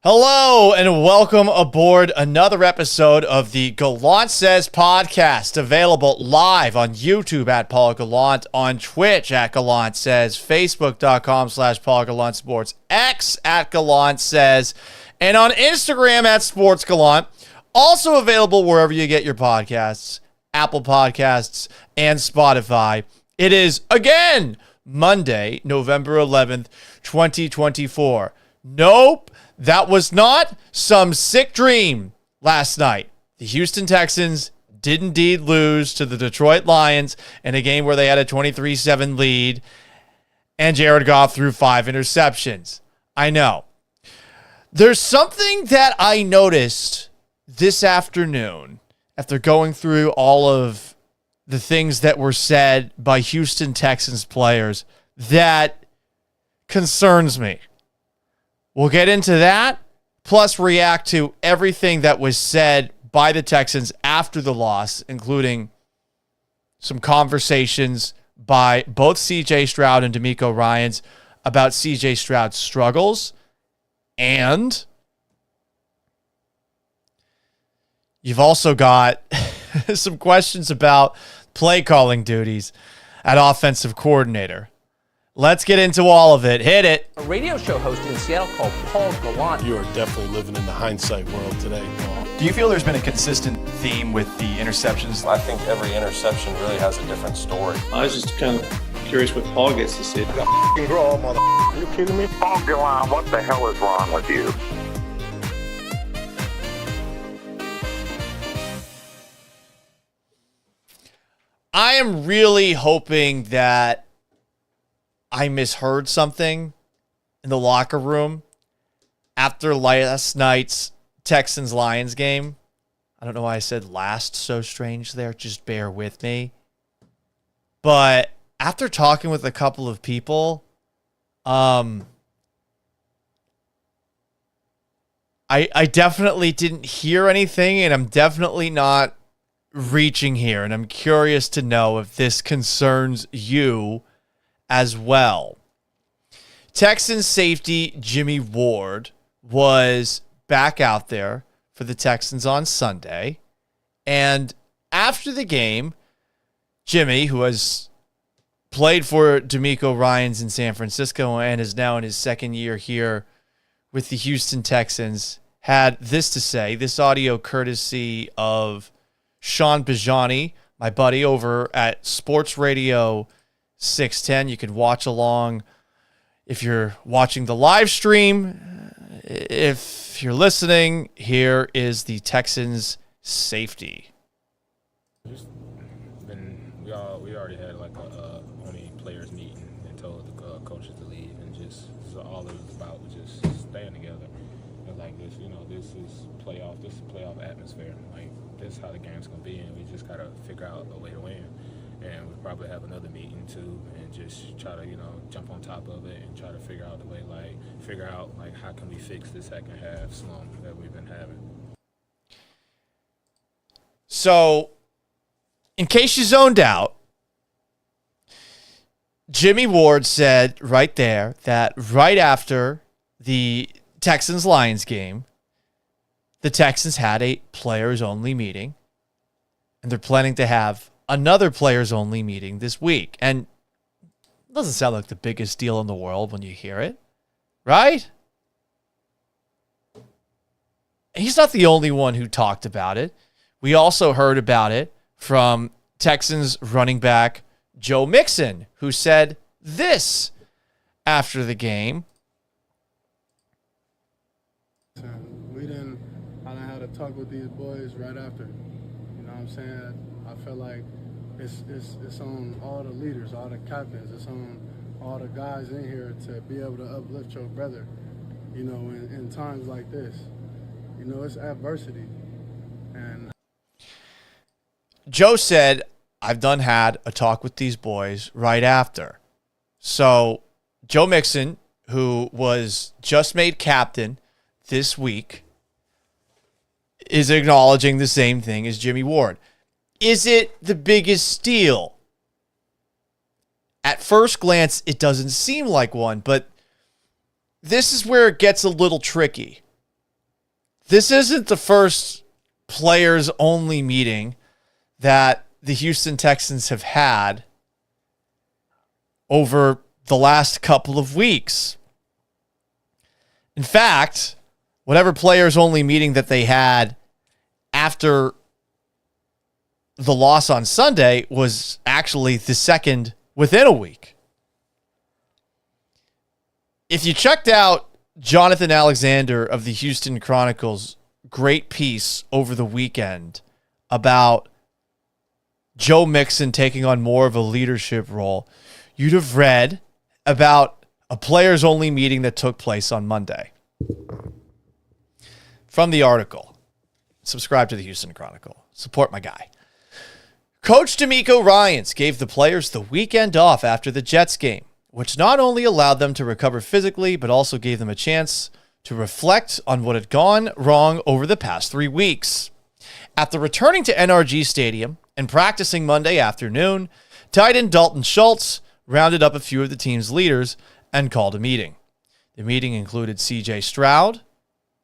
Hello and welcome aboard another episode of the Gallant Says podcast, available live on YouTube at Paul Gallant, on Twitch at Gallant Says, Facebook.com/Paul Gallant Sports, X at Gallant Says, and on Instagram at Sports Gallant. Also available wherever you get your podcasts, Apple Podcasts and Spotify. It is again Monday, November 11th, 2024. Nope. That was not some sick dream last night. The Houston Texans did indeed lose to the Detroit Lions in a game where they had a 23-7 lead, and Jared Goff threw 5 interceptions. I know. There's something that I noticed this afternoon after going through all of the things that were said by Houston Texans players that concerns me. We'll get into that, plus react to everything that was said by the Texans after the loss, including some conversations by both C.J. Stroud and DeMeco Ryans about C.J. Stroud's struggles. And you've also got some questions about play calling duties at offensive coordinator. Let's get into all of it. Hit it. A radio show host in Seattle called Paul Gallant. You are definitely living in the hindsight world today, Paul. Do you feel there's been a consistent theme with the interceptions? I think every interception really has a different story. I was just kind of curious what Paul gets to see. You grow, mother. Are you kidding me? Paul Gallant, what the hell is wrong with you? I am really hoping that I misheard something in the locker room after last night's Texans-Lions game. I don't know why I said last so strange there. Just bear with me. But after talking with a couple of people, I definitely didn't hear anything, and I'm definitely not reaching here. And I'm curious to know if this concerns you as well. Texans safety Jimmy Ward was back out there for the Texans on Sunday. And after the game, Jimmy, who has played for DeMeco Ryans in San Francisco and is now in his second year here with the Houston Texans, had this to say. This audio courtesy of Sean Bajani, my buddy over at Sports Radio 610. You can watch along if you're watching the live stream. If you're listening, here is the Texans safety. We already had like a only players meeting and told the coaches to leave, and just so all it was about was just staying together. And like this, this is playoff atmosphere. Like this is how the game's gonna be, and we just gotta figure out a way to win. And we'll probably have another meeting too, and just try to, jump on top of it and try to figure out how can we fix the second half slump that we've been having. So, in case you zoned out, Jimmy Ward said right there that right after the Texans-Lions game, the Texans had a players-only meeting, and they're planning to have another players-only meeting this week. And it doesn't sound like the biggest deal in the world when you hear it, right? He's not the only one who talked about it. We also heard about it from Texans running back Joe Mixon, who said this after the game. I didn't have to talk with these boys right after. You know what I'm saying? I feel like it's on all the leaders, all the captains, it's on all the guys in here to be able to uplift your brother, in times like this. It's adversity. And Joe said, I've had a talk with these boys right after. So Joe Mixon, who was just made captain this week, is acknowledging the same thing as Jimmy Ward. Is it the biggest steal? At first glance, it doesn't seem like one, but this is where it gets a little tricky. this isn't the first players only meeting that the Houston Texans have had over the last couple of weeks. In fact, whatever players only meeting that they had after the loss on Sunday was actually the second within a week. If you checked out Jonathan Alexander of the Houston Chronicle's great piece over the weekend about Joe Mixon taking on more of a leadership role, you'd have read about a players-only meeting that took place on Monday. From the article, subscribe to the Houston Chronicle. Support my guy. Coach DeMeco Ryans gave the players the weekend off after the Jets game, which not only allowed them to recover physically, but also gave them a chance to reflect on what had gone wrong over the past 3 weeks. After returning to NRG Stadium and practicing Monday afternoon, tight end Dalton Schultz rounded up a few of the team's leaders and called a meeting. The meeting included C.J. Stroud,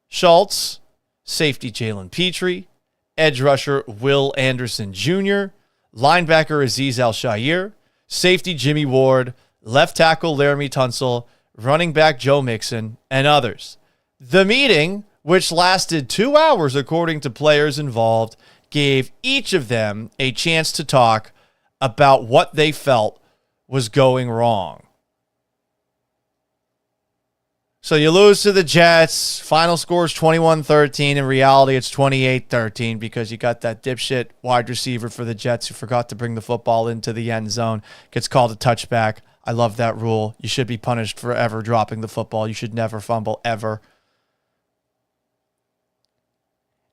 Schultz, safety Jalen Petrie, edge rusher Will Anderson Jr., linebacker Azeez Al-Shaair, safety Jimmy Ward, left tackle Laramie Tunsil, running back Joe Mixon, and others. The meeting, which lasted 2 hours according to players involved, gave each of them a chance to talk about what they felt was going wrong. So you lose to the Jets. Final score is 21-13. In reality, it's 28-13 because you got that dipshit wide receiver for the Jets who forgot to bring the football into the end zone. Gets called a touchback. I love that rule. You should be punished for ever dropping the football. You should never fumble, ever.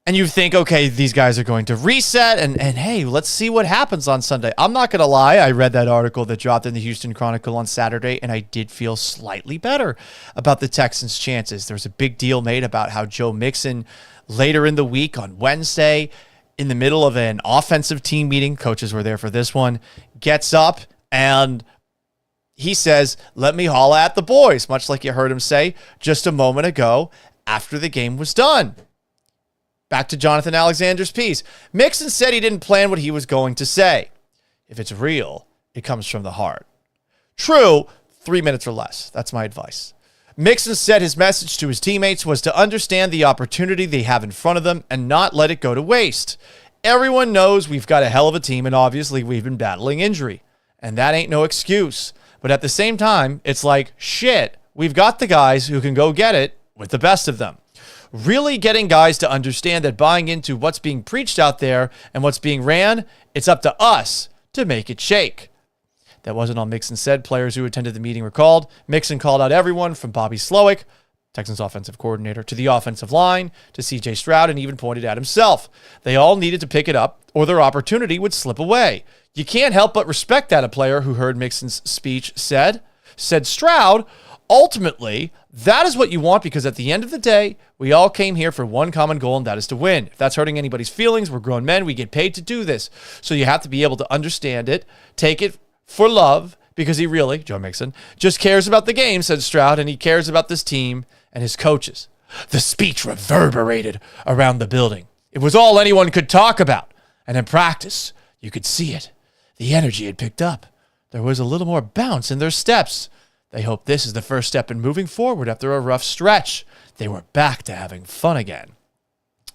And you think, okay, these guys are going to reset, and hey, let's see what happens on Sunday. I'm not going to lie. I read that article that dropped in the Houston Chronicle on Saturday, and I did feel slightly better about the Texans' chances. There was a big deal made about how Joe Mixon, later in the week on Wednesday, in the middle of an offensive team meeting, coaches were there for this one, gets up and he says, "Let me holla at the boys," much like you heard him say just a moment ago after the game was done. Back to Jonathan Alexander's piece. Mixon said he didn't plan what he was going to say. If it's real, it comes from the heart. True, 3 minutes or less. That's my advice. Mixon said his message to his teammates was to understand the opportunity they have in front of them and not let it go to waste. Everyone knows we've got a hell of a team, and obviously we've been battling injury. And that ain't no excuse. But at the same time, it's like, shit, we've got the guys who can go get it with the best of them. Really getting guys to understand that buying into what's being preached out there and what's being ran, it's up to us to make it shake. That wasn't all Mixon said. Players who attended the meeting recalled. Mixon called out everyone from Bobby Slowick, Texans offensive coordinator, to the offensive line, to C.J. Stroud, and even pointed at himself. They all needed to pick it up or their opportunity would slip away. You can't help but respect that, a player who heard Mixon's speech said. Said Stroud, ultimately, that is what you want because at the end of the day, we all came here for one common goal, and that is to win. If that's hurting anybody's feelings, we're grown men. We get paid to do this. So you have to be able to understand it, take it for love, because he really, Joe Mixon, just cares about the game, said Stroud, and he cares about this team and his coaches. The speech reverberated around the building. It was all anyone could talk about. And in practice, you could see it. The energy had picked up. There was a little more bounce in their steps. They hoped this is the first step in moving forward after a rough stretch. They were back to having fun again,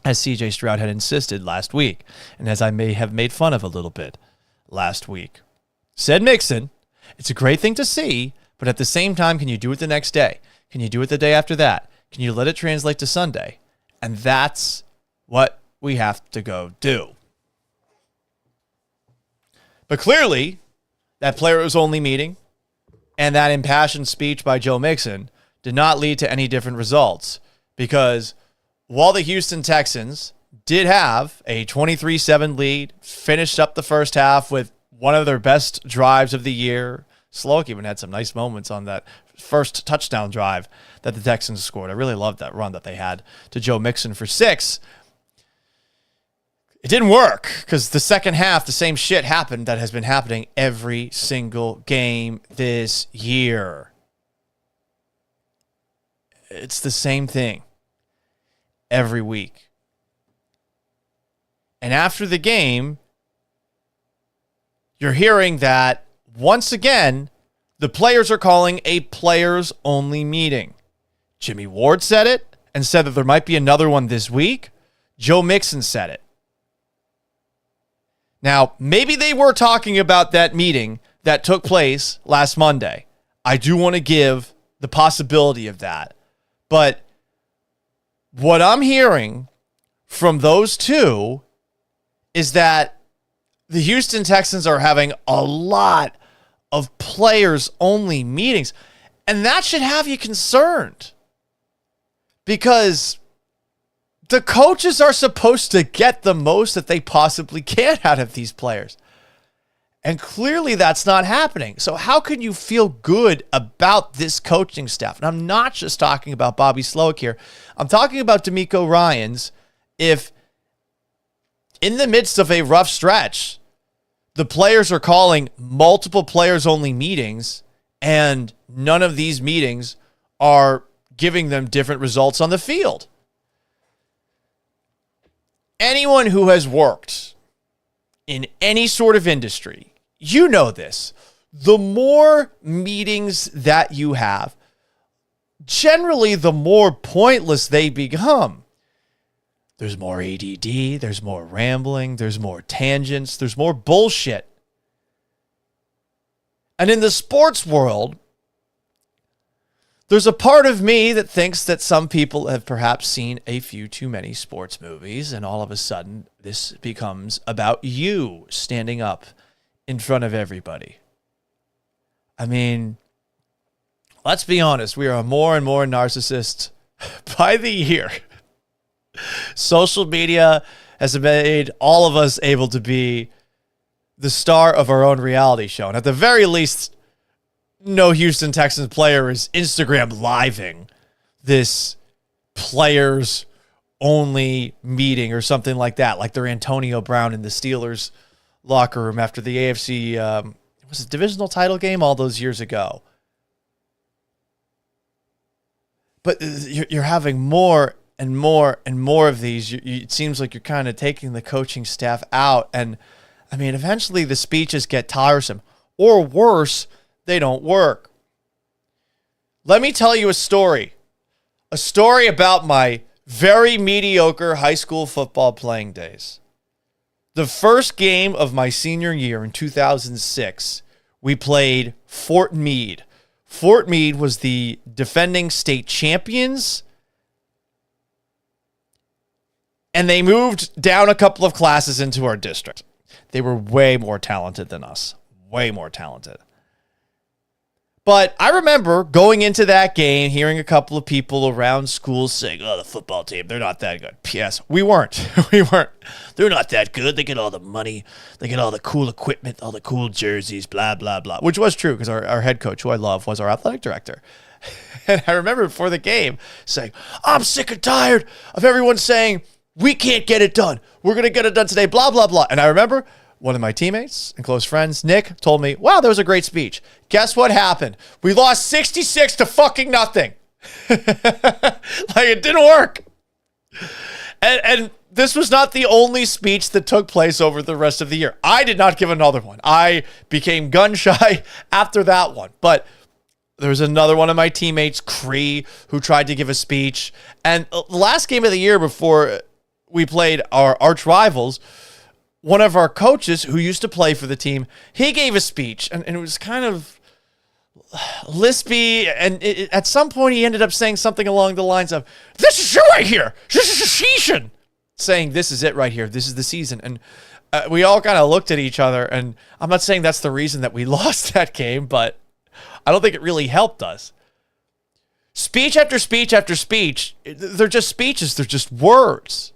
as C.J. Stroud had insisted last week, and as I may have made fun of a little bit last week. Said Mixon, it's a great thing to see, but at the same time, can you do it the next day? Can you do it the day after that? Can you let it translate to Sunday? And that's what we have to go do. But clearly, that players-only meeting and that impassioned speech by Joe Mixon did not lead to any different results, because while the Houston Texans did have a 23-7 lead, finished up the first half with one of their best drives of the year. Sloak even had some nice moments on that first touchdown drive that the Texans scored. I really loved that run that they had to Joe Mixon for 6. It didn't work because the second half, the same shit happened that has been happening every single game this year. It's the same thing. every week. And after the game, you're hearing that, once again, the players are calling a players-only meeting. Jimmy Ward said it and said that there might be another one this week. Joe Mixon said it. Now, maybe they were talking about that meeting that took place last Monday. I do want to give the possibility of that. But what I'm hearing from those two is that the Houston Texans are having a lot of players-only meetings. And that should have you concerned. Because the coaches are supposed to get the most that they possibly can out of these players. And clearly that's not happening. So how can you feel good about this coaching staff? And I'm not just talking about Bobby Slowick here. I'm talking about DeMeco Ryans. If in the midst of a rough stretch, the players are calling multiple players-only meetings, and none of these meetings are giving them different results on the field. Anyone who has worked in any sort of industry, you know this. The more meetings that you have, generally the more pointless they become. There's more ADD, there's more rambling, there's more tangents, there's more bullshit. And in the sports world, there's a part of me that thinks that some people have perhaps seen a few too many sports movies, and all of a sudden this becomes about you standing up in front of everybody. I mean, let's be honest, we are more and more narcissists by the year. Social media has made all of us able to be the star of our own reality show. And at the very least, no Houston Texans player is Instagram living this players only meeting or something like that, like they're Antonio Brown in the Steelers locker room after the AFC was it divisional title game all those years ago. But you're having more and more and more of these. It seems like you're kind of taking the coaching staff out. And, I mean, eventually the speeches get tiresome. Or worse, they don't work. Let me tell you a story. A story about my very mediocre high school football playing days. The first game of my senior year in 2006, we played Fort Meade. Fort Meade was the defending state champions, and they moved down a couple of classes into our district. They were way more talented than us. Way more talented. But I remember going into that game, hearing a couple of people around school saying, oh, the football team, they're not that good. P.S. We weren't. They're not that good. They get all the money. They get all the cool equipment, all the cool jerseys, blah, blah, blah. Which was true because our head coach, who I love, was our athletic director. And I remember before the game saying, I'm sick and tired of everyone saying, we can't get it done. We're going to get it done today, blah, blah, blah. And I remember one of my teammates and close friends, Nick, told me, wow, that was a great speech. Guess what happened? We lost 66 to fucking nothing. Like, it didn't work. And this was not the only speech that took place over the rest of the year. I did not give another one. I became gun shy after that one. But there was another one of my teammates, Cree, who tried to give a speech. And the last game of the year before we played our arch rivals, one of our coaches who used to play for the team, he gave a speech, and it was kind of lispy, and at some point he ended up saying something along the lines of, this is it right here, this is the season, saying this is it right here, this is the season. And we all kind of looked at each other, and I'm not saying that's the reason that we lost that game, but I don't think it really helped us. Speech after speech after speech, they're just speeches, they're just words.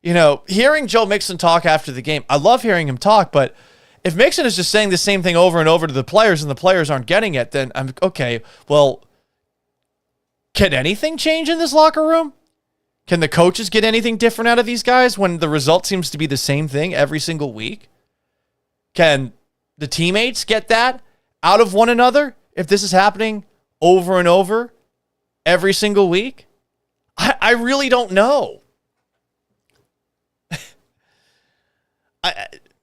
You know, hearing Joe Mixon talk after the game, I love hearing him talk, but if Mixon is just saying the same thing over and over to the players and the players aren't getting it, then I'm okay, well, can anything change in this locker room? Can the coaches get anything different out of these guys when the result seems to be the same thing every single week? Can the teammates get that out of one another if this is happening over and over every single week? I I really don't know.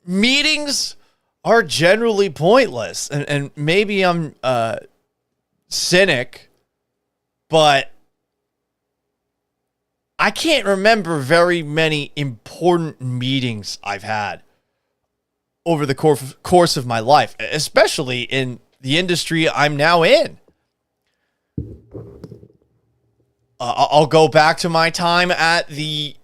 Meetings are generally pointless, and maybe I'm cynic, but I can't remember very many important meetings I've had over the course of my life, especially in the industry I'm now in. I'll go back to my time at the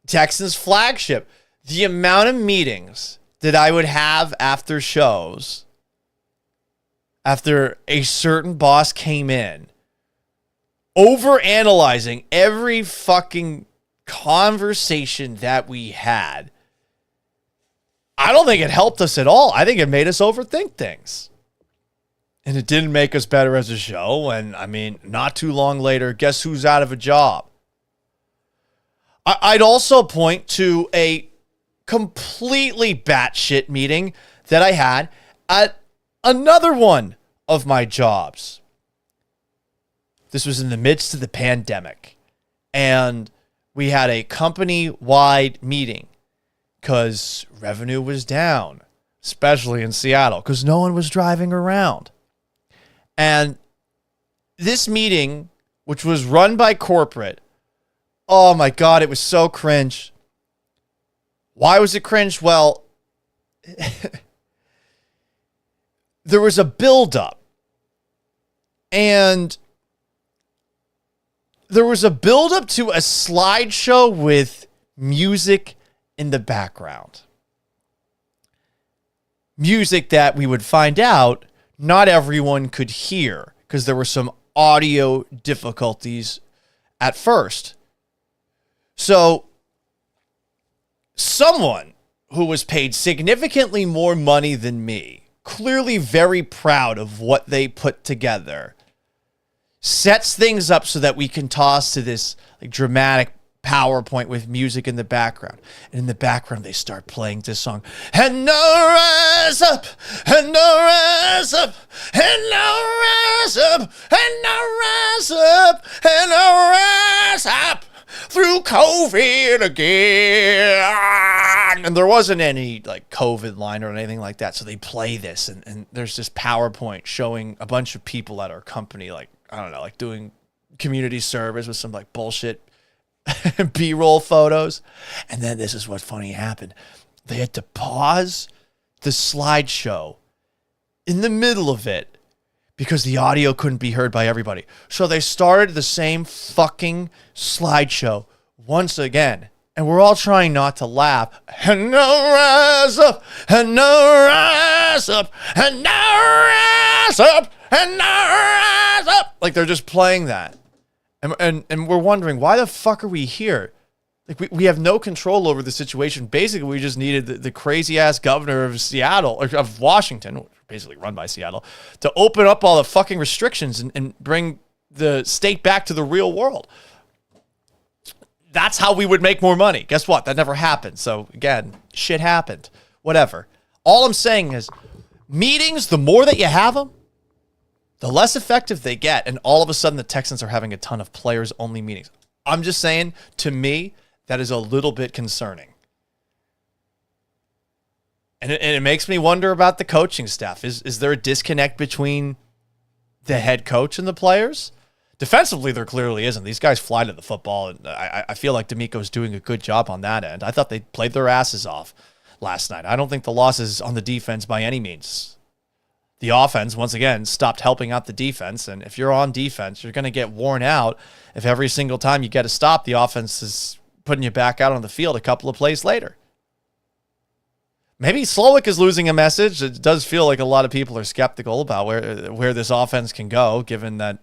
Texans flagship. The amount of meetings that I would have after shows, after a certain boss came in, over analyzing every fucking conversation that we had, I don't think it helped us at all. I think it made us overthink things. And it didn't make us better as a show. And I mean, not too long later, guess who's out of a job? I'd also point to a completely batshit meeting that I had at another one of my jobs. This was in the midst of the pandemic. And we had a company-wide meeting because revenue was down, especially in Seattle, because no one was driving around. And this meeting, which was run by corporate, oh my God, it was so cringe. Why was it cringe? Well, there was a buildup. And there was a buildup to a slideshow with music in the background. Music that we would find out not everyone could hear because there were some audio difficulties at first. So someone who was paid significantly more money than me, clearly very proud of what they put together, sets things up so that we can toss to this like dramatic PowerPoint with music in the background. And in the background, they start playing this song. And now rise up, and now rise up, and now rise up, and now rise up, and now rise up through COVID again. And there wasn't any like COVID line or anything like that. So they play this, and there's this PowerPoint showing a bunch of people at our company, like, I don't know, like doing community service with some like bullshit B-roll photos. And then this is what funny happened. They had to pause the slideshow in the middle of it because the audio couldn't be heard by everybody. So they started the same fucking slideshow once again. And we're all trying not to laugh. And now rise up, and now rise up, and now rise up, and now rise up. Like they're just playing that. And we're wondering, why the fuck are we here? Like we have no control over the situation. Basically, we just needed the crazy-ass governor of Seattle, or of Washington, basically run by Seattle, to open up all the fucking restrictions and bring the state back to the real world. That's how we would make more money. Guess what? That never happened. So, again, shit happened. Whatever. All I'm saying is, meetings, the more that you have them, the less effective they get, and all of a sudden the Texans are having a ton of players-only meetings. I'm just saying, to me, that is a little bit concerning. And it makes me wonder about the coaching staff. Is there a disconnect between the head coach and the players? Defensively, there clearly isn't. These guys fly to the football, and I feel like DeMeco's doing a good job on that end. I thought they played their asses off last night. I don't think the loss is on the defense by any means. The offense, once again, stopped helping out the defense. And if you're on defense, you're going to get worn out if every single time you get a stop, the offense is putting you back out on the field a couple of plays later. Maybe Slowick is losing a message. It does feel like a lot of people are skeptical about where this offense can go, given that,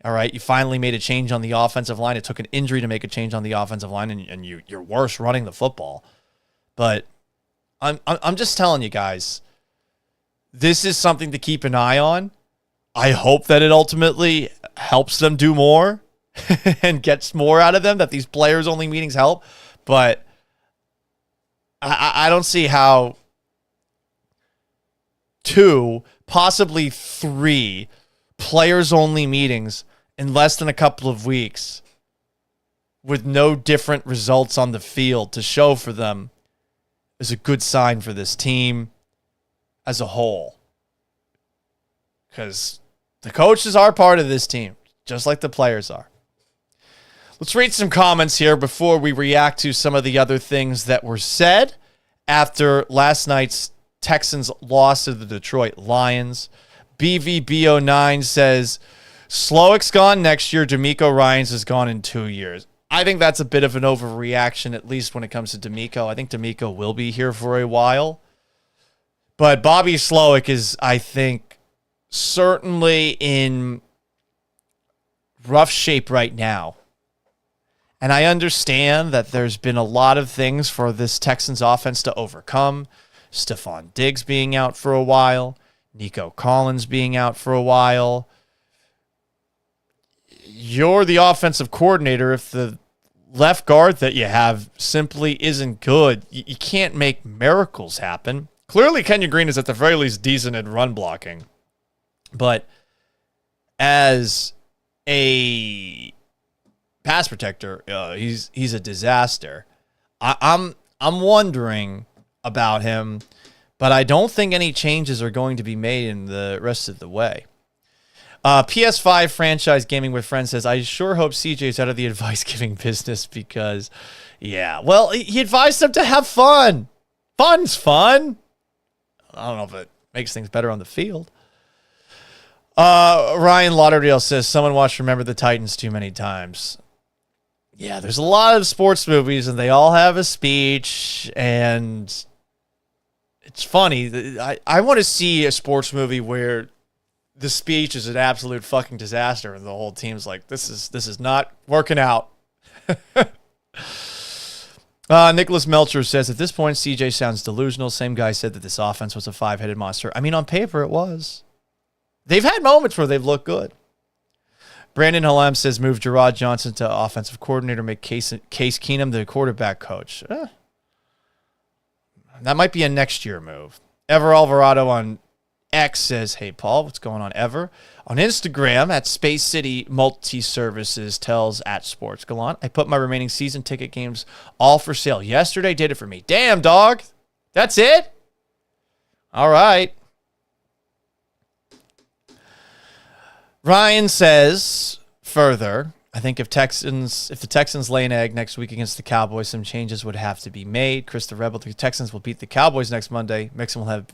all right, you finally made a change on the offensive line. It took an injury to make a change on the offensive line, and you're worse running the football. But I'm just telling you guys, this is something to keep an eye on. I hope that it ultimately helps them do more and gets more out of them, that these players-only meetings help. But I don't see how 2, possibly 3 players-only meetings in less than a couple of weeks with no different results on the field to show for them is a good sign for this team as a whole. Because the coaches are part of this team, just like the players are. Let's read some comments here before we react to some of the other things that were said after last night's Texans loss to the Detroit Lions. BVB09 says, Slowick's gone next year. DeMeco Ryans is gone in 2 years. I think that's a bit of an overreaction, at least when it comes to DeMeco. I think DeMeco will be here for a while. But Bobby Slowick is, I think, certainly in rough shape right now. And I understand that there's been a lot of things for this Texans offense to overcome. Stephon Diggs being out for a while. Nico Collins being out for a while. You're the offensive coordinator. If the left guard that you have simply isn't good, you can't make miracles happen. Clearly, Kenyon Green is at the very least decent at run blocking. But as a pass protector, he's a disaster. I'm wondering about him, but I don't think any changes are going to be made in the rest of the way. PS5 Franchise Gaming with Friends says, I sure hope CJ's out of the advice-giving business because, yeah. Well, he advised them to have fun. Fun's fun. I don't know if it makes things better on the field. Ryan Lauderdale says, someone watched Remember the Titans too many times. Yeah, there's a lot of sports movies, and they all have a speech, and it's funny. I want to see a sports movie where the speech is an absolute fucking disaster, and the whole team's like, this is not working out. Nicholas Melcher says, at this point, CJ sounds delusional. Same guy said that this offense was a 5-headed monster. I mean, on paper, it was. They've had moments where they've looked good. Brandon Halem says, move Gerard Johnson to offensive coordinator, make Case Keenum the quarterback coach. That might be a next year move. Ever Alvarado on X says, hey, Paul, what's going on, Ever? On Instagram, at Space City Multi-Services tells at Sports Gallant, I put my remaining season ticket games all for sale. Yesterday did it for me. Damn, dog. That's it? All right. Ryan says further, I think if the Texans lay an egg next week against the Cowboys, some changes would have to be made. Chris the Rebel, the Texans will beat the Cowboys next Monday. Mixon will have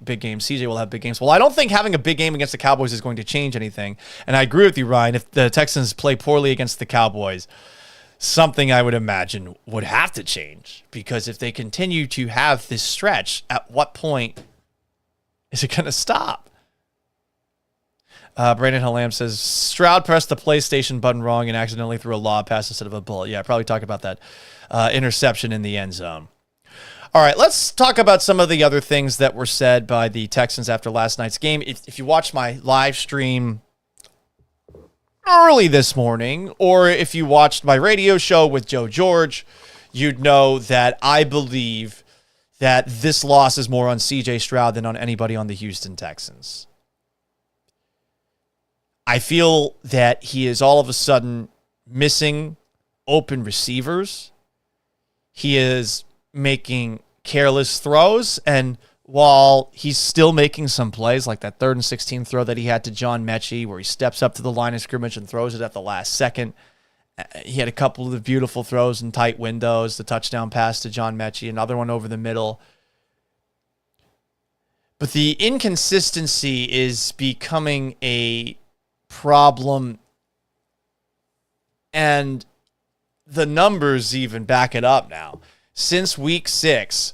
big games. CJ will have big games. Well, I don't think having a big game against the Cowboys is going to change anything. And I agree with you, Ryan. If the Texans play poorly against the Cowboys, something I would imagine would have to change. Because if they continue to have this stretch, at what point is it going to stop? Brandon Hallam says, Stroud pressed the PlayStation button wrong and accidentally threw a lob pass instead of a bullet. Yeah, probably talk about that interception in the end zone. All right, let's talk about some of the other things that were said by the Texans after last night's game. If you watched my live stream early this morning, or if you watched my radio show with Joe George, you'd know that I believe that this loss is more on C.J. Stroud than on anybody on the Houston Texans. I feel that he is all of a sudden missing open receivers. He is making careless throws, and while he's still making some plays, like that 3rd and 16 throw that he had to John Mechie, where he steps up to the line of scrimmage and throws it at the last second. He had a couple of beautiful throws in tight windows, the touchdown pass to John Mechie, another one over the middle. But the inconsistency is becoming a problem, and the numbers even back it up now. Since week 6,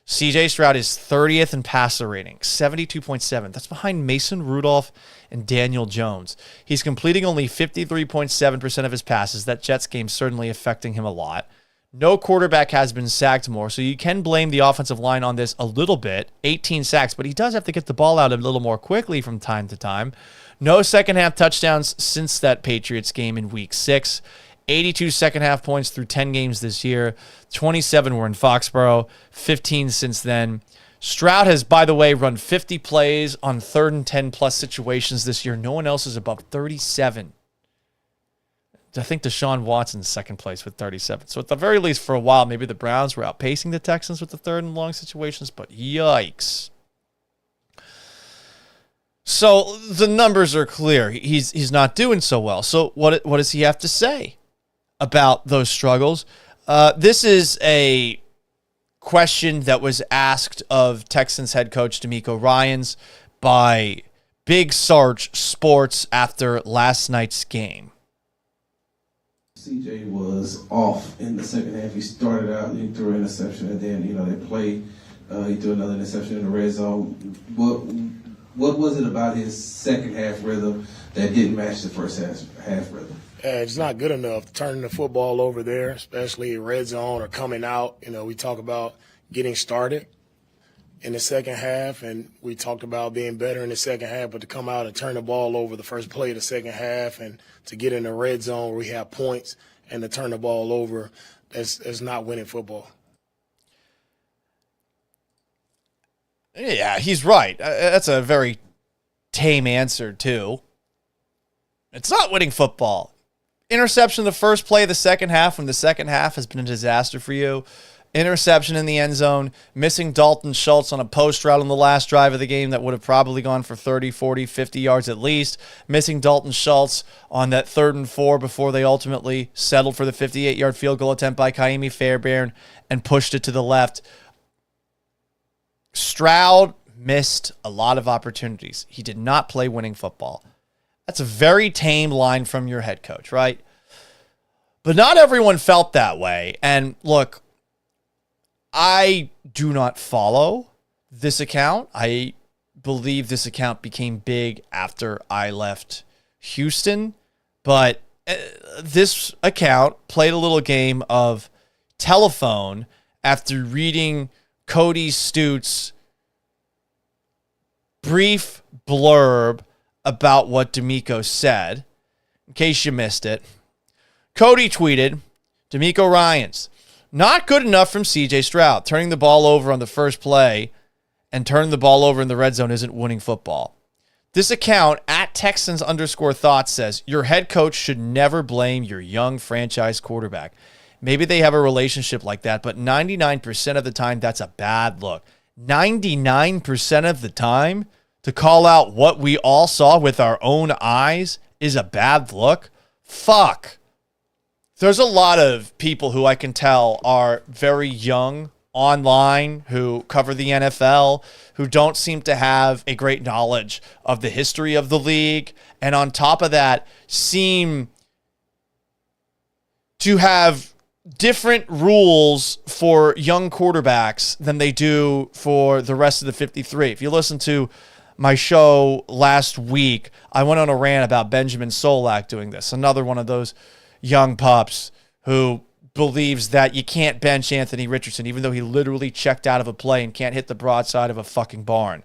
CJ Stroud is 30th in passer rating, 72.7. That's behind Mason Rudolph and Daniel Jones. He's completing only 53.7% of his passes. That Jets game certainly affecting him a lot. No quarterback has been sacked more, so you can blame the offensive line on this a little bit. 18 sacks, but he does have to get the ball out a little more quickly from time to time. No second-half touchdowns since that Patriots game in Week 6. 82 second-half points through 10 games this year. 27 were in Foxborough. 15 since then. Stroud has, by the way, run 50 plays on 3rd and 10-plus situations this year. No one else is above 37. I think Deshaun Watson's second place with 37. So at the very least, for a while, maybe the Browns were outpacing the Texans with the third and long situations, but yikes. So the numbers are clear. He's not doing so well. So what does he have to say about those struggles? This is a question that was asked of Texans head coach DeMeco Ryans by Big Sarge Sports after last night's game. CJ was off in the second half. He started out, he threw an interception, and then, they played. He threw another interception in the red zone. What was it about his second half rhythm that didn't match the first half rhythm? It's not good enough turning the football over there, especially red zone or coming out. We talk about getting started in the second half, and we talked about being better in the second half, but to come out and turn the ball over the first play of the second half and to get in the red zone where we have points and to turn the ball over, that's not winning football. Yeah, he's right. That's a very tame answer, too. It's not winning football. Interception the first play of the second half when the second half has been a disaster for you. Interception in the end zone. Missing Dalton Schultz on a post route on the last drive of the game that would have probably gone for 30, 40, 50 yards at least. Missing Dalton Schultz on that 3rd and 4 before they ultimately settled for the 58-yard field goal attempt by Kaimi Fairbairn and pushed it to the left. Stroud missed a lot of opportunities. He did not play winning football. That's a very tame line from your head coach, right? But not everyone felt that way. And look, I do not follow this account. I believe this account became big after I left Houston. But this account played a little game of telephone after reading Cody Stoot's brief blurb about what DeMeco said. In case you missed it, Cody tweeted, DeMeco Ryans, not good enough from C.J. Stroud. Turning the ball over on the first play and turning the ball over in the red zone isn't winning football. This account, at Texans_thoughts, says, your head coach should never blame your young franchise quarterback. Maybe they have a relationship like that, but 99% of the time, that's a bad look. 99% of the time, to call out what we all saw with our own eyes is a bad look? Fuck. There's a lot of people who I can tell are very young online, who cover the NFL, who don't seem to have a great knowledge of the history of the league, and on top of that, seem to have different rules for young quarterbacks than they do for the rest of the 53. If you listen to my show last week, I went on a rant about Benjamin Solak doing this, another one of those young pups who believes that you can't bench Anthony Richardson, even though he literally checked out of a play and can't hit the broadside of a fucking barn.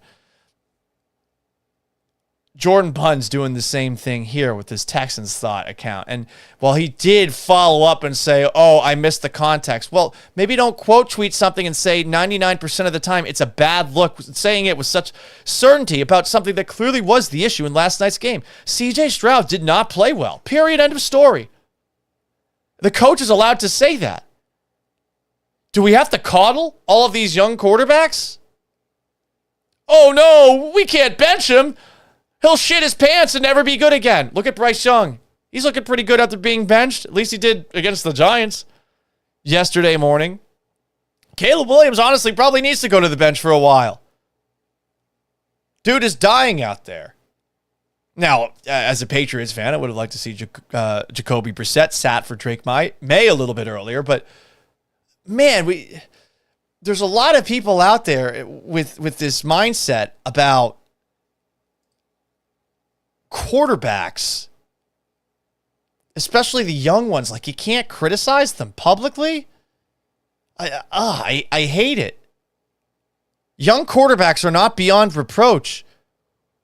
Jordan Bunn's doing the same thing here with his Texans Thought account. And while he did follow up and say, oh, I missed the context, well, maybe don't quote tweet something and say 99% of the time it's a bad look, saying it with such certainty about something that clearly was the issue in last night's game. C.J. Stroud did not play well. Period. End of story. The coach is allowed to say that. Do we have to coddle all of these young quarterbacks? Oh, no, we can't bench him. He'll shit his pants and never be good again. Look at Bryce Young. He's looking pretty good after being benched. At least he did against the Giants yesterday morning. Caleb Williams, honestly, probably needs to go to the bench for a while. Dude is dying out there. Now, as a Patriots fan, I would have liked to see Jacoby Brissett sat for Drake May a little bit earlier. But, man, there's a lot of people out there with this mindset about quarterbacks, especially the young ones. Like, you can't criticize them publicly. I hate it. Young quarterbacks are not beyond reproach.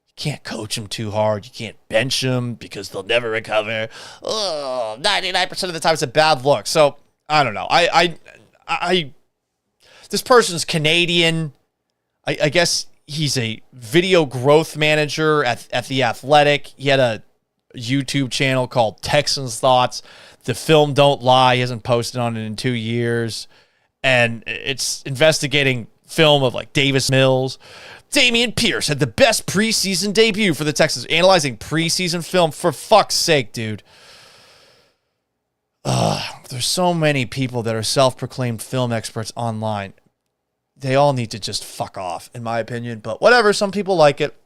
You can't coach them too hard. You can't bench them because they'll never recover. 99% of the time it's a bad look. So, I don't know. This person's Canadian. I guess he's a video growth manager at The Athletic. He had a YouTube channel called Texans Thoughts. The film Don't Lie. He hasn't posted on it in 2 years. And it's investigating film of like Davis Mills. Damian Pierce had the best preseason debut for the Texans. Analyzing preseason film. For fuck's sake, dude. There's so many people that are self-proclaimed film experts online. They all need to just fuck off, in my opinion. But whatever, some people like it.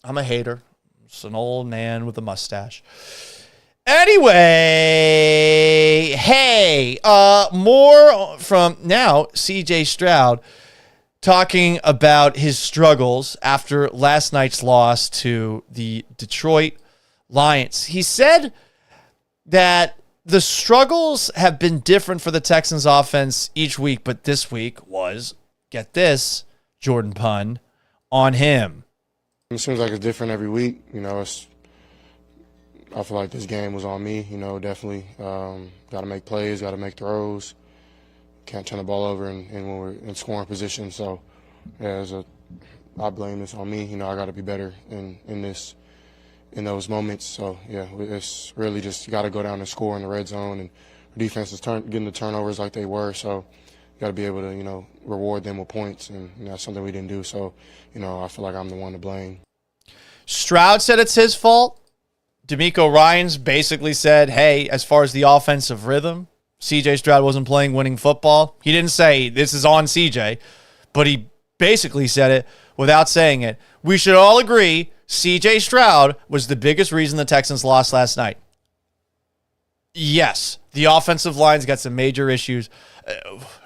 I'm a hater. It's an old man with a mustache. Anyway, hey, more from now, CJ Stroud talking about his struggles after last night's loss to the Detroit Lions. He said that the struggles have been different for the Texans offense each week, but this week was, get this, Jordan Pun, on him. It seems like it's different every week. You know, I feel like this game was on me, you know, definitely. Got to make plays, got to make throws. Can't turn the ball over and when we're in scoring position. So, yeah, I blame this on me. You know, I got to be better in those moments. So, yeah, it's really just you got to go down and score in the red zone. And defense is getting the turnovers like they were. So, you got to be able to, you know, reward them with points. And that's something we didn't do. So, you know, I feel like I'm the one to blame. Stroud said it's his fault. DeMeco Ryans basically said, hey, as far as the offensive rhythm, CJ Stroud wasn't playing winning football. He didn't say this is on CJ, but he basically said it without saying it. We should all agree CJ Stroud was the biggest reason the Texans lost last night. Yes, the offensive line's got some major issues.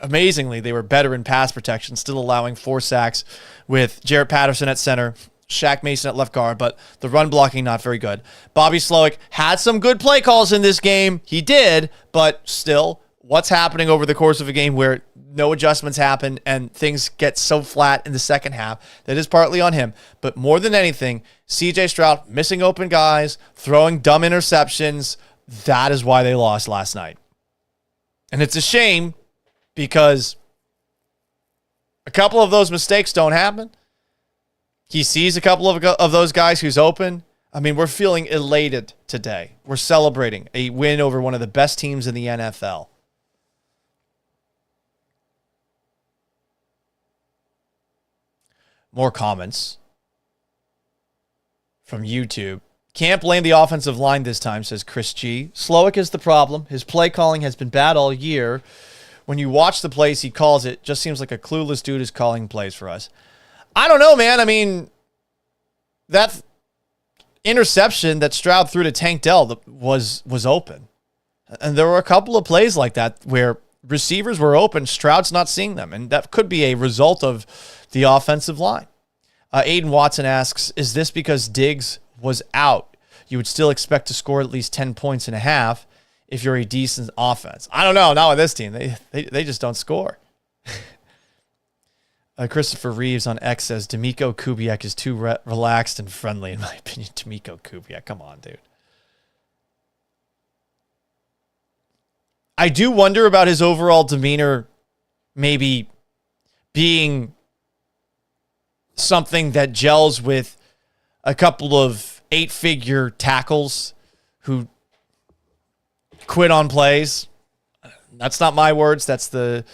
Amazingly, they were better in pass protection, still allowing 4 sacks with Jarrett Patterson at center, Shaq Mason at left guard, but the run blocking not very good. Bobby Slowick had some good play calls in this game. He did, but still, what's happening over the course of a game where no adjustments happen and things get so flat in the second half? That is partly on him. But more than anything, CJ Stroud missing open guys, throwing dumb interceptions. That is why they lost last night. And it's a shame because a couple of those mistakes don't happen. He sees a couple of those guys who's open. I mean, we're feeling elated today. We're celebrating a win over one of the best teams in the NFL. More comments from YouTube. Can't blame the offensive line this time, says Chris G. Slowick is the problem. His play calling has been bad all year. When you watch the plays he calls, it just seems like a clueless dude is calling plays for us. I don't know, man. I mean, that interception that Stroud threw to Tank Dell was open. And there were a couple of plays like that where receivers were open, Stroud's not seeing them. And that could be a result of the offensive line. Aiden Watson asks, is this because Diggs was out? You would still expect to score at least 10 points and a half if you're a decent offense. I don't know. Not with this team. They just don't score. Christopher Reeves on X says, DeMeco Kubiak is too relaxed and friendly, in my opinion. DeMeco Kubiak, come on, dude. I do wonder about his overall demeanor maybe being something that gels with a couple of 8-figure tackles who quit on plays. That's not my words. That's the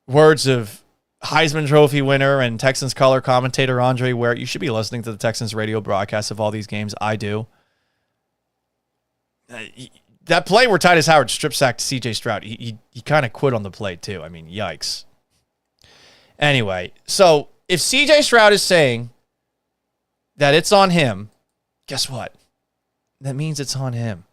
words of Heisman Trophy winner and Texans color commentator Andre Ware. You should be listening to the Texans radio broadcast of all these games. I do. That play where Titus Howard strip sacked CJ Stroud, he kind of quit on the play too. I mean, yikes. Anyway, so if CJ Stroud is saying that it's on him, guess what? That means it's on him.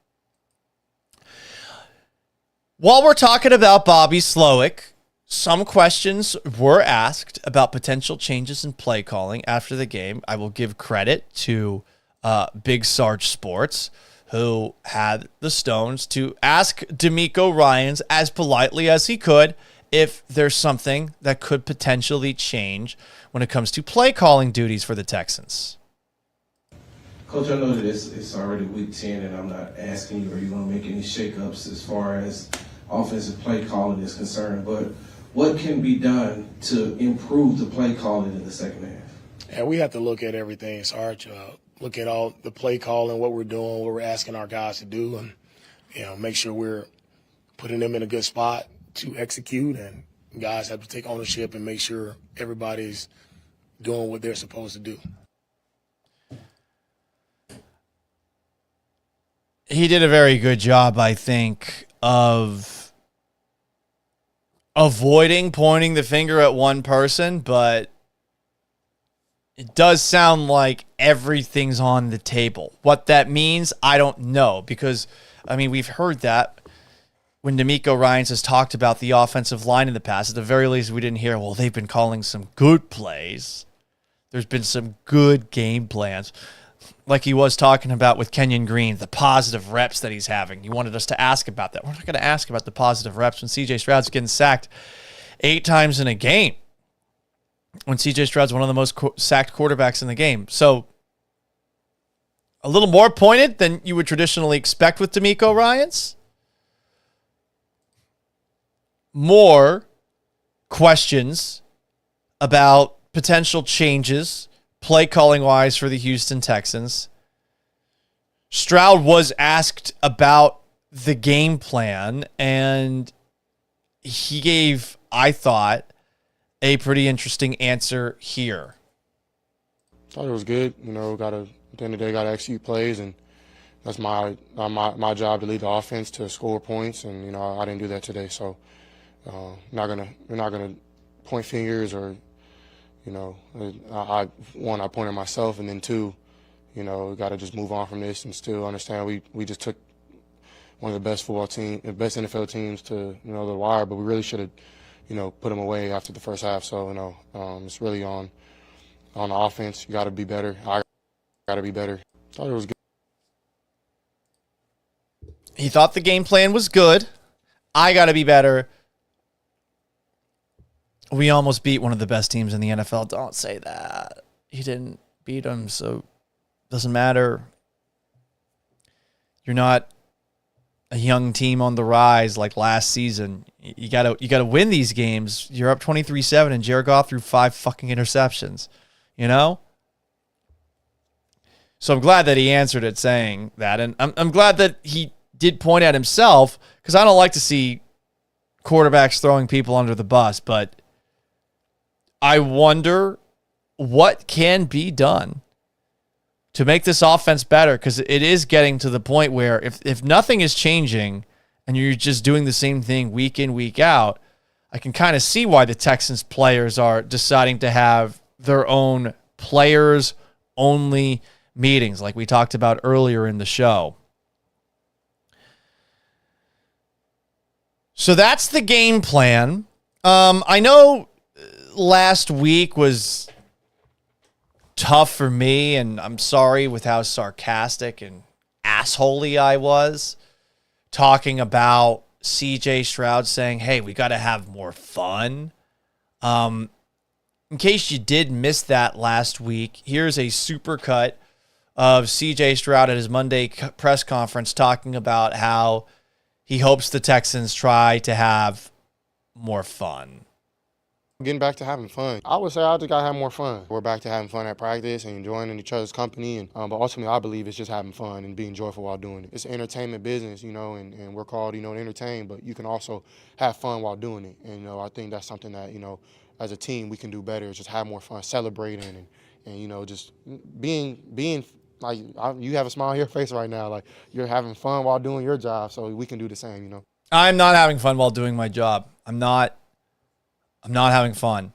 While we're talking about Bobby Slowick, some questions were asked about potential changes in play calling after the game. I will give credit to Big Sarge Sports, who had the stones to ask DeMeco Ryans as politely as he could if there's something that could potentially change when it comes to play calling duties for the Texans. Coach, I know that it's already week 10, and I'm not asking you, are you going to make any shakeups as far as offensive play calling is concerned, but what can be done to improve the play calling in the second half? And we have to look at everything, Sarge. look at all the play call and what we're doing, what we're asking our guys to do, and make sure we're putting them in a good spot to execute. And guys have to take ownership and make sure everybody's doing what they're supposed to do. He did a very good job, I think, of avoiding pointing the finger at one person, but it does sound like everything's on the table. What that means, I don't know, because, I mean, we've heard that when DeMeco Ryans has talked about the offensive line in the past. At the very least, we didn't hear, well, they've been calling some good plays. There's been some good game plans. Like he was talking about with Kenyon Green, the positive reps that he's having. You wanted us to ask about that. We're not going to ask about the positive reps when C.J. Stroud's getting sacked 8 times in a game. When C.J. Stroud's one of the most sacked quarterbacks in the game. So, a little more pointed than you would traditionally expect with DeMeco Ryans. More questions about potential changes, play calling wise, for the Houston Texans. Stroud was asked about the game plan, and he gave, I thought, a pretty interesting answer here. Thought it was good. At the end of the day, gotta execute plays, and that's my job to lead the offense to score points. And I didn't do that today, so we're not gonna point fingers or I pointed myself, and then 2, we gotta just move on from this and still understand we just took one of the best best NFL teams to the wire, but we really should have put them away after the first half. So, it's really on the offense. You got to be better. I got to be better. Thought it was good. He thought the game plan was good. I got to be better. We almost beat one of the best teams in the NFL. Don't say that. He didn't beat them, so it doesn't matter. You're not a young team on the rise like last season. You gotta win these games. You're up 23-7, and Jared Goff threw 5 fucking interceptions. So I'm glad that he answered it saying that, and I'm glad that he did point at himself, because I don't like to see quarterbacks throwing people under the bus, but I wonder what can be done to make this offense better, because it is getting to the point where if nothing is changing and you're just doing the same thing week in, week out, I can kind of see why the Texans players are deciding to have their own players-only meetings, like we talked about earlier in the show. So that's the game plan. I know last week was tough for me, and I'm sorry with how sarcastic and assholey I was, talking about C.J. Stroud saying, hey, we got to have more fun. In case you did miss that last week, here's a supercut of C.J. Stroud at his Monday press conference talking about how he hopes the Texans try to have more fun. Getting back to having fun. I would say I just got to have more fun. We're back to having fun at practice and enjoying each other's company. And but ultimately, I believe it's just having fun and being joyful while doing it. It's an entertainment business, and we're called, to entertain, but you can also have fun while doing it. And, I think that's something that, as a team, we can do better, is just have more fun, celebrating and just being like, you have a smile on your face right now. Like, you're having fun while doing your job, so we can do the same, I'm not having fun while doing my job. I'm not having fun.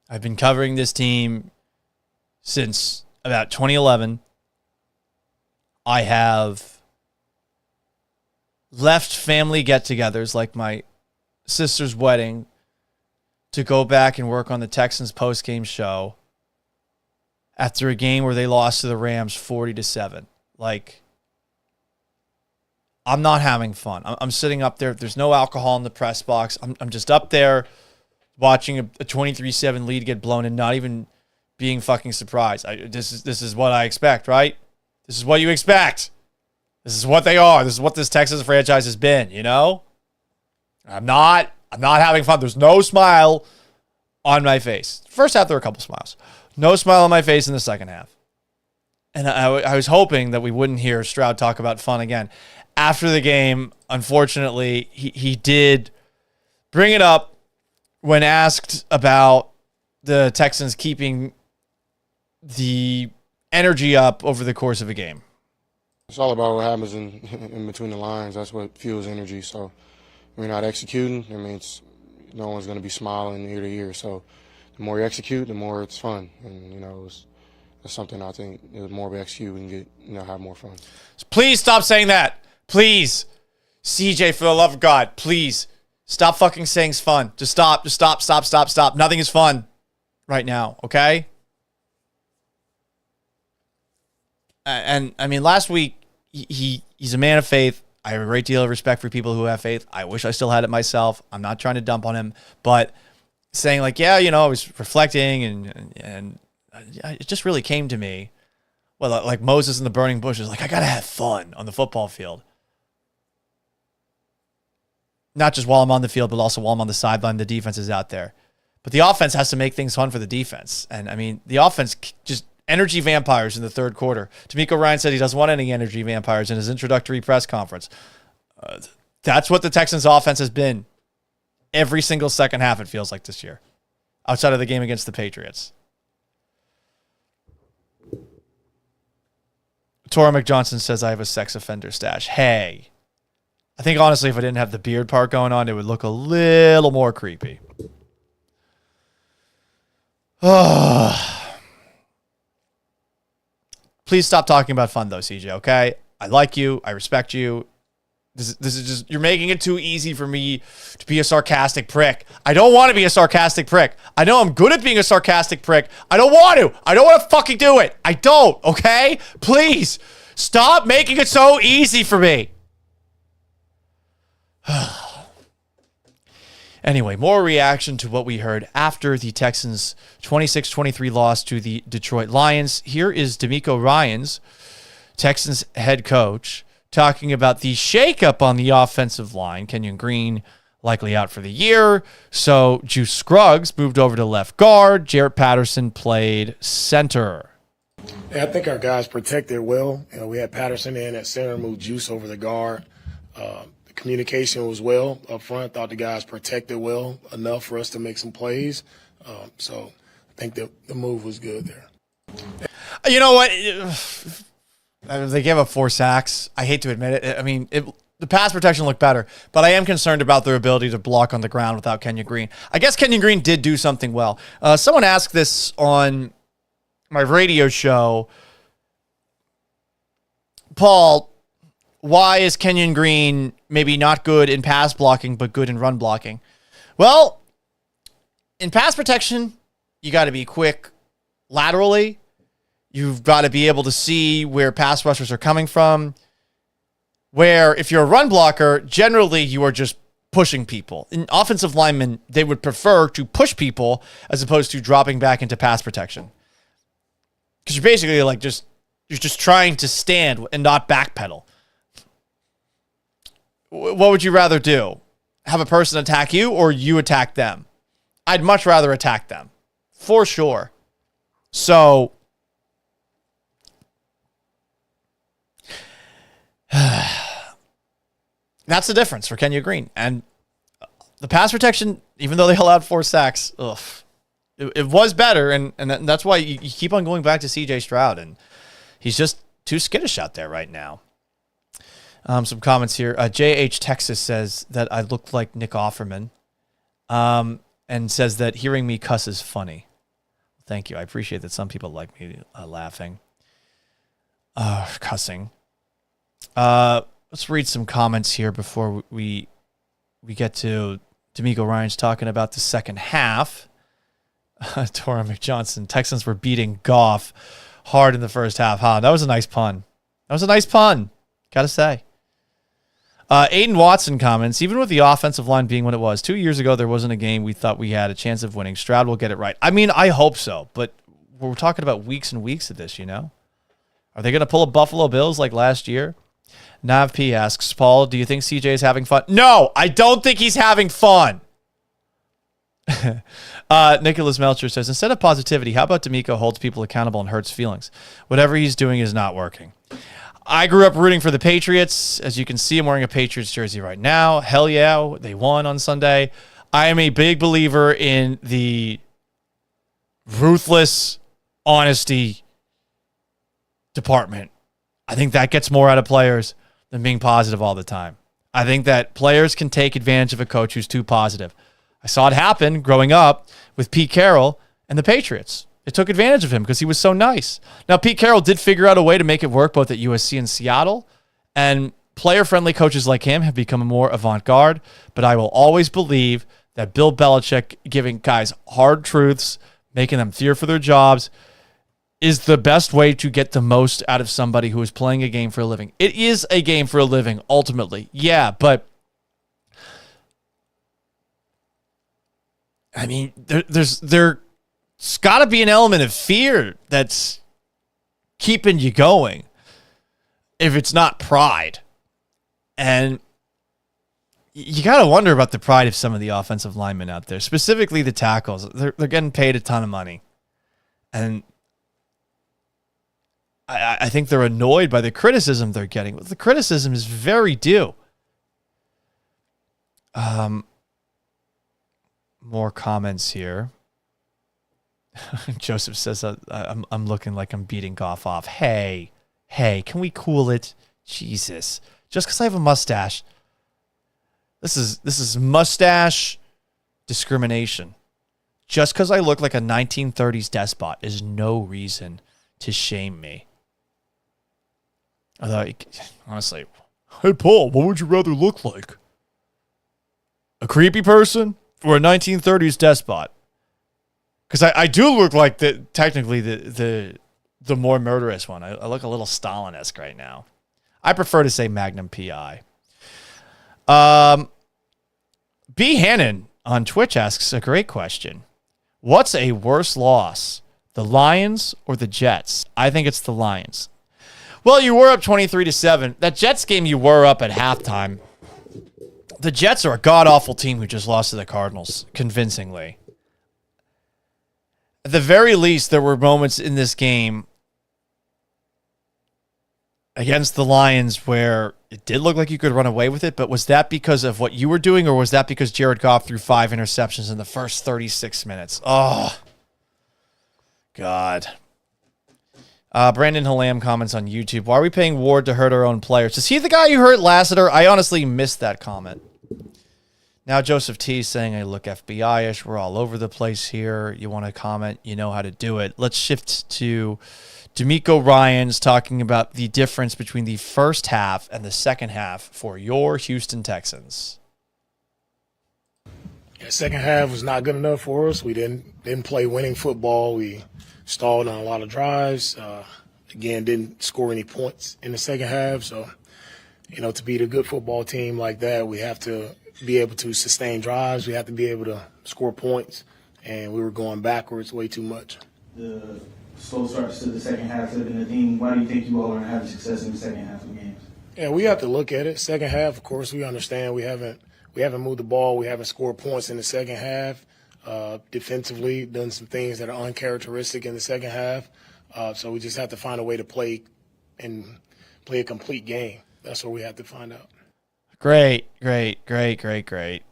I've been covering this team since about 2011. I have left family get-togethers like my sister's wedding to go back and work on the Texans post-game show after a game where they lost to the Rams 40-7. Like, I'm not having fun. I'm sitting up there. There's no alcohol in the press box. I'm just up there watching a 23-7 lead get blown and not even being fucking surprised. This is what I expect, right? This is what you expect. This is what they are. This is what this Texans franchise has been, I'm not having fun. There's no smile on my face. First half, there were a couple smiles. No smile on my face in the second half. and I was hoping that we wouldn't hear Stroud talk about fun again. After the game, unfortunately, he did bring it up when asked about the Texans keeping the energy up over the course of a game. It's all about what happens in between the lines. That's what fuels energy. So we're not executing. I mean, no one's going to be smiling ear to ear. So the more you execute, the more it's fun. And, it's something I think the more we execute, we can get, have more fun. Please stop saying that. Please. CJ, for the love of God, please. Stop fucking saying it's fun. Just stop. Just stop. Nothing is fun right now, okay? And I mean, last week, he's a man of faith. I have a great deal of respect for people who have faith. I wish I still had it myself. I'm not trying to dump on him, but saying like, yeah, I was reflecting and it just really came to me. Well, like Moses in the burning bushes, like I got to have fun on the football field. Not just while I'm on the field, but also while I'm on the sideline, the defense is out there. But the offense has to make things fun for the defense. And I mean, the offense just energy vampires in the third quarter. DeMeco Ryans said he doesn't want any energy vampires in his introductory press conference. That's what the Texans offense has been every single second half, it feels like, this year, outside of the game against the Patriots. Tora McJohnson says, I have a sex offender stash. Hey, I think honestly, if I didn't have the beard part going on, it would look a little more creepy. Please stop talking about fun, though, CJ, okay? I like you. I respect you. This is just, you're making it too easy for me to be a sarcastic prick. I don't want to be a sarcastic prick. I know I'm good at being a sarcastic prick. I don't want to. I don't want to fucking do it. I don't, okay? Please, stop making it so easy for me. Anyway, more reaction to what we heard after the Texans' 26-23 loss to the Detroit Lions. Here is DeMeco Ryans, Texans head coach, talking about the shakeup on the offensive line. Kenyon Green likely out for the year. So Juice Scruggs moved over to left guard. Jarrett Patterson played center. Yeah, I think our guys protected well. We had Patterson in at center, moved Juice over the guard. Communication was well up front. Thought the guys protected well enough for us to make some plays. So I think the move was good there. You know what? They gave up 4 sacks. I hate to admit it. I mean, the pass protection looked better, but I am concerned about their ability to block on the ground without Kenyon Green. I guess Kenyon Green did do something well. Someone asked this on my radio show. Paul, why is Kenyon Green maybe not good in pass blocking, but good in run blocking? Well, in pass protection, you got to be quick laterally. You've got to be able to see where pass rushers are coming from. Where if you're a run blocker, generally you are just pushing people. In offensive linemen, they would prefer to push people as opposed to dropping back into pass protection. Because you're basically like you're just trying to stand and not backpedal. What would you rather do? Have a person attack you or you attack them? I'd much rather attack them. For sure. So that's the difference for Kenyon Green. And the pass protection, even though they allowed 4 sacks, it was better. And that's why you keep on going back to CJ Stroud. And he's just too skittish out there right now. Some comments here. JH Texas says that I look like Nick Offerman, and says that hearing me cuss is funny. Thank you. I appreciate that some people like me laughing. Cussing. Let's read some comments here before we get to DeMeco Ryans talking about the second half. Tora McJohnson, Texans were beating Goff hard in the first half. That was a nice pun. Gotta say. Aiden Watson comments, even with the offensive line being what it was, 2 years ago, there wasn't a game we thought we had a chance of winning. Stroud will get it right. I mean, I hope so, but we're talking about weeks and weeks of this, Are they going to pull a Buffalo Bills like last year? Nav P asks, Paul, do you think CJ is having fun? No, I don't think he's having fun. Nicholas Melcher says, instead of positivity, how about DeMeco holds people accountable and hurts feelings? Whatever he's doing is not working. I grew up rooting for the Patriots. As you can see, I'm wearing a Patriots jersey right now. Hell yeah, they won on Sunday. I am a big believer in the ruthless honesty department. I think that gets more out of players than being positive all the time. I think that players can take advantage of a coach who's too positive. I saw it happen growing up with Pete Carroll and the Patriots. They took advantage of him because he was so nice. Now, Pete Carroll did figure out a way to make it work both at USC and Seattle, and player-friendly coaches like him have become more avant-garde, but I will always believe that Bill Belichick giving guys hard truths, making them fear for their jobs, is the best way to get the most out of somebody who is playing a game for a living. It is a game for a living, ultimately. Yeah, but I mean, there's got to be an element of fear that's keeping you going if it's not pride. And you got to wonder about the pride of some of the offensive linemen out there, specifically the tackles. They're getting paid a ton of money. And I think they're annoyed by the criticism they're getting. The criticism is very due. More comments here. Joseph says, I'm looking like I'm beating Goff off. Hey, can we cool it? Jesus. Just because I have a mustache. This is mustache discrimination. Just because I look like a 1930s despot is no reason to shame me. Although, honestly, hey, Paul, what would you rather look like? A creepy person or a 1930s despot? Because I do look like technically the more murderous one. I look a little Stalin-esque right now. I prefer to say Magnum PI. B. Hannon on Twitch asks a great question. What's a worse loss, the Lions or the Jets? I think it's the Lions. Well, you were up 23-7. That Jets game, you were up at halftime. The Jets are a god-awful team who just lost to the Cardinals convincingly. At the very least, there were moments in this game against the Lions where it did look like you could run away with it, but was that because of what you were doing, or was that because Jared Goff threw 5 interceptions in the first 36 minutes? Oh, God. Brandon Halam comments on YouTube. Why are we paying Ward to hurt our own players? Is he the guy who hurt Lassiter? I honestly missed that comment. Now Joseph T saying, I look FBI-ish. We're all over the place here. You want to comment? You know how to do it. Let's shift to DeMeco Ryans talking about the difference between the first half and the second half for your Houston Texans. Yeah, second half was not good enough for us. We didn't play winning football. We stalled on a lot of drives. Again, didn't score any points in the second half. So, to beat a good football team like that, we have to be able to sustain drives. We have to be able to score points. And we were going backwards way too much. The slow starts to the second half have been the theme. Why do you think you all aren't having success in the second half of games? Yeah, we have to look at it. Second half, of course, we understand we haven't moved the ball. We haven't scored points in the second half. Defensively, done some things that are uncharacteristic in the second half. So we just have to find a way to play a complete game. That's what we have to find out. Great.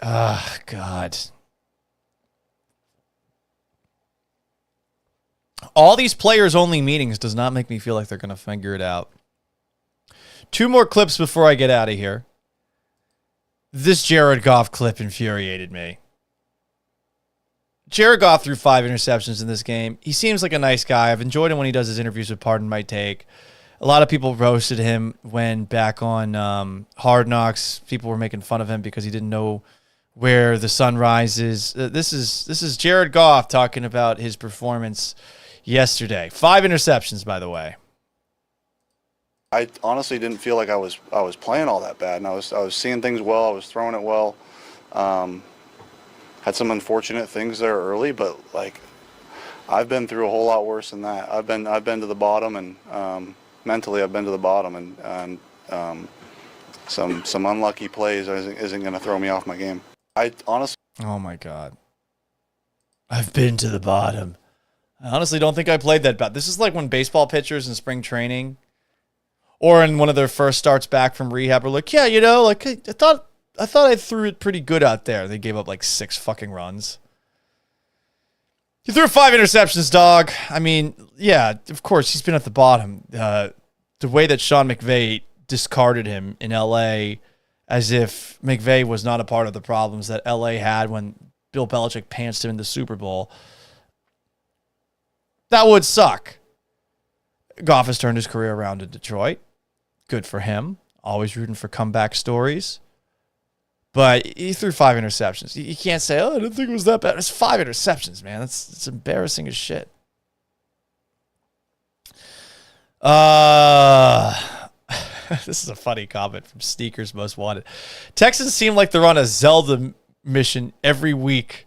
Oh, God. All these players-only meetings does not make me feel like they're going to figure it out. 2 more clips before I get out of here. This Jared Goff clip infuriated me. Jared Goff threw 5 interceptions in this game. He seems like a nice guy. I've enjoyed him when he does his interviews with Pardon My Take. A lot of people roasted him when back on Hard Knocks. People were making fun of him because he didn't know where the sun rises. This is Jared Goff talking about his performance yesterday. 5 interceptions, by the way. I honestly didn't feel like I was playing all that bad, and I was seeing things well. I was throwing it well. Had some unfortunate things there early, but I've been through a whole lot worse than that. I've been to the bottom, and mentally I've been to the bottom, and some unlucky plays isn't going to throw me off my game. I honestly. Oh my God. I've been to the bottom. I honestly don't think I played that bad. This is like when baseball pitchers in spring training or in one of their first starts back from rehab are like, yeah, like I thought I threw it pretty good out there. They gave up like 6 fucking runs. You threw 5 interceptions, dog. I mean, yeah, of course, he's been at the bottom. The way that Sean McVay discarded him in L.A. as if McVay was not a part of the problems that L.A. had when Bill Belichick pantsed him in the Super Bowl, that would suck. Goff has turned his career around in Detroit. Good for him. Always rooting for comeback stories. But he threw 5 interceptions. You can't say, I didn't think it was that bad. It's 5 interceptions, man. It's embarrassing as shit. This is a funny comment from Sneakers Most Wanted. Texans seem like they're on a Zelda mission every week.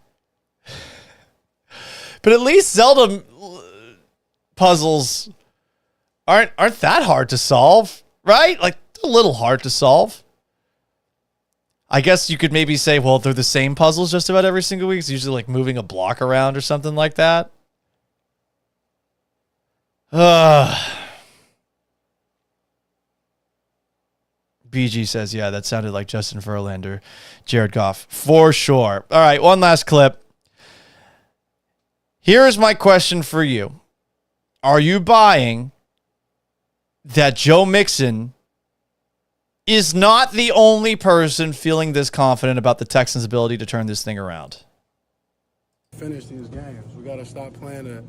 But at least Zelda puzzles aren't that hard to solve, right? Like, a little hard to solve. I guess you could maybe say, well, they're the same puzzles just about every single week. It's usually like moving a block around or something like that. BG says, yeah, that sounded like Justin Verlander, Jared Goff, for sure. All right, one last clip. Here's my question for you. Are you buying that Joe Mixon is not the only person feeling this confident about the Texans' ability to turn this thing around? Finish these games. We got to stop playing to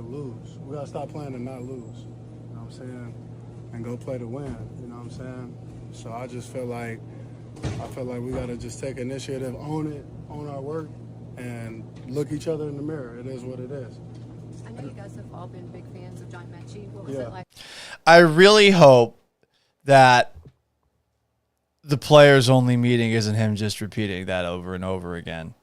lose. We got to stop playing to not lose. You know what I'm saying? And go play to win. You know what I'm saying? So I just feel like we got to just take initiative, own our work, and look each other in the mirror. It is what it is. I know you guys have all been big fans of John Mechie. What was it like? I really hope that the players only meeting isn't him just repeating that over and over again.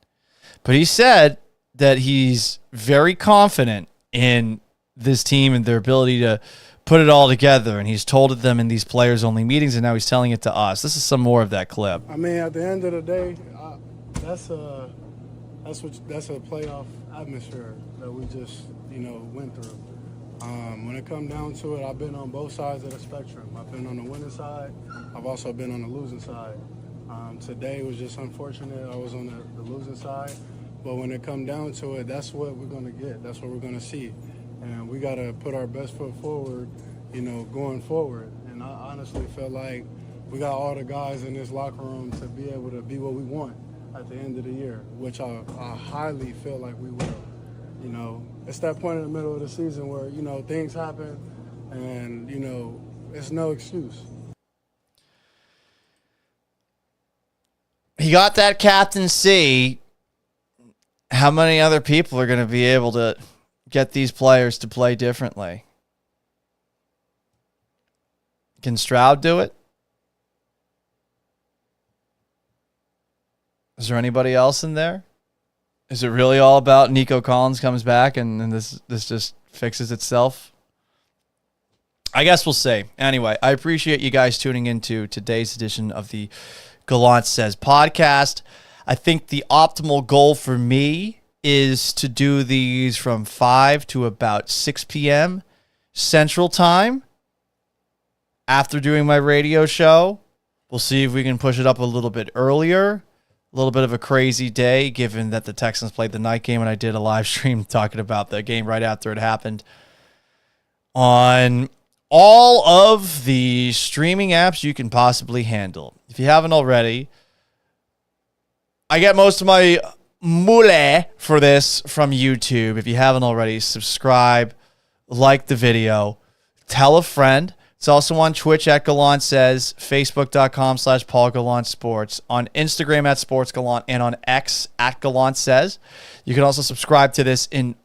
But he said that he's very confident in this team and their ability to put it all together. And he's told it them in these players only meetings, and now he's telling it to us. This is some more of that clip. I mean, at the end of the day, that's a playoff atmosphere that we just, went through. When it comes down to it, I've been on both sides of the spectrum. I've been on the winning side. I've also been on the losing side. Today was just unfortunate. I was on the losing side. But when it comes down to it, that's what we're going to get. That's what we're going to see. And we got to put our best foot forward, going forward. And I honestly feel like we got all the guys in this locker room to be able to be what we want at the end of the year, which I highly feel like we will. It's that point in the middle of the season where, things happen and, it's no excuse. He got that captaincy. How many other people are going to be able to get these players to play differently? Can Stroud do it? Is there anybody else in there? Is it really all about Nico Collins comes back and this just fixes itself? I guess we'll see. Anyway, I appreciate you guys tuning into today's edition of the Gallant Says podcast. I think the optimal goal for me is to do these from 5 to about 6 p.m. Central Time after doing my radio show. We'll see if we can push it up a little bit earlier. A little bit of a crazy day, given that the Texans played the night game, and I did a live stream talking about the game right after it happened on all of the streaming apps you can possibly handle. If you haven't already, I get most of my mule for this from YouTube. If you haven't already, subscribe, like the video, tell a friend. It's also on Twitch at Gallant Says, Facebook.com/Paul Gallant Sports, on Instagram at Sports Gallant, and on X at Gallant Says. You can also subscribe to this in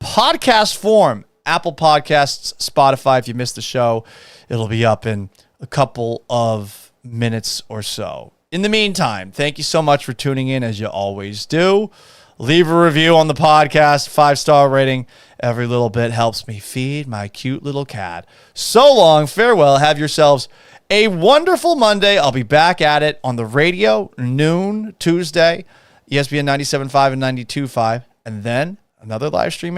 podcast form. Apple Podcasts, Spotify. If you missed the show, it'll be up in a couple of minutes or so. In the meantime, thank you so much for tuning in, as you always do. Leave a review on the podcast, 5-star rating. Every little bit helps me feed my cute little cat. So long, farewell. Have yourselves a wonderful Monday. I'll be back at it on the radio, noon Tuesday. ESPN 97.5 and 92.5, and then another live stream